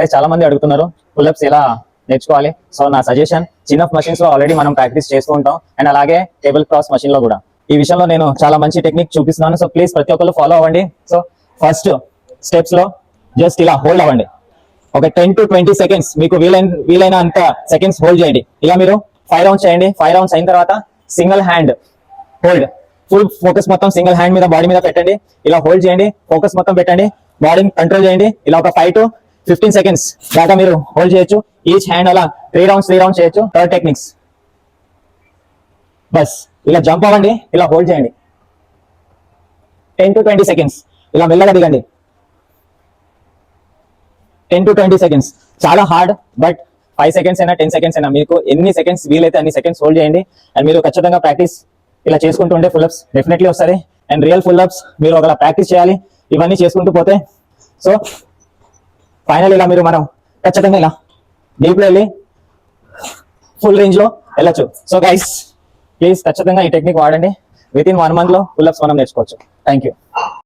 Guys చాలా మంది అడుగుతున్నారు పుల్అప్స్ ఎలా నేర్చుకోవాలి. సో నా సజెషన్, చిన్న మషిన్స్ లో ఆల్రెడీ మనం ప్రాక్టీస్ చేస్తూ ఉంటాం అండ్ అలాగే టేబుల్ క్రాస్ మషిన్ లో కూడా ఈ విషయంలో నేను చాలా మంచి టెక్నిక్ చూపిస్తున్నాను. సో ప్లీజ్ ప్రతి ఒక్కరు ఫాలో అవ్వండి. సో ఫస్ట్ స్టెప్స్ లో జస్ట్ ఇలా హోల్డ్ అవ్వండి. ఒక 10 to 20 seconds మీకు వీలైన అంత సెకండ్స్ హోల్డ్ చేయండి. ఇలా మీరు 5 రౌండ్స్ చేయండి. 5 రౌండ్స్ అయిన తర్వాత single hand hold, full focus మొత్తం సింగిల్ హ్యాండ్ మీద, బాడీ మీద పెట్టండి. ఇలా హోల్డ్ చేయండి, ఫోకస్ మొత్తం పెట్టండి, బాడీని కంట్రోల్ చేయండి. ఇలా ఒక 5 to 15 seconds దాకా మీరు హోల్డ్ చేయొచ్చు. ఈచ్ హ్యాండ్ అలా 3 rounds చేయొచ్చు. థర్డ్ టెక్నిక్స్, బస్ ఇలా జంప్ అవ్వండి, ఇలా హోల్డ్ చేయండి 10 to 20 seconds. ఇలా మెల్లగా దిగండి 10 to 20 seconds. చాలా హార్డ్, బట్ 5 seconds అయినా 10 seconds అయినా మీకు ఎన్ని సెకండ్స్ వీలైతే అన్ని సెకండ్స్ హోల్డ్ చేయండి. అండ్ మీరు ఖచ్చితంగా ప్రాక్టీస్ ఇలా చేసుకుంటూ ఉంటే పుల్అప్స్ డెఫినెట్లీ వస్తాయి. అండ్ రియల్ పుల్అప్స్ మీరు ఒకలా ప్రాక్టీస్ చేయాలి, ఇవన్నీ చేసుకుంటూ పోతే. సో ఫైనల్ ఇలా మనం ఖచ్చితంగా ఇలా డీప్లో వెళ్ళి ఫుల్ రేంజ్ లో వెళ్ళచ్చు. సో గైస్ ప్లీజ్ ఖచ్చితంగా ఈ టెక్నిక్ వాడండి. విత్ ఇన్ 1 month లో పుల్అప్స్ మనం నేర్చుకోవచ్చు. Thank you.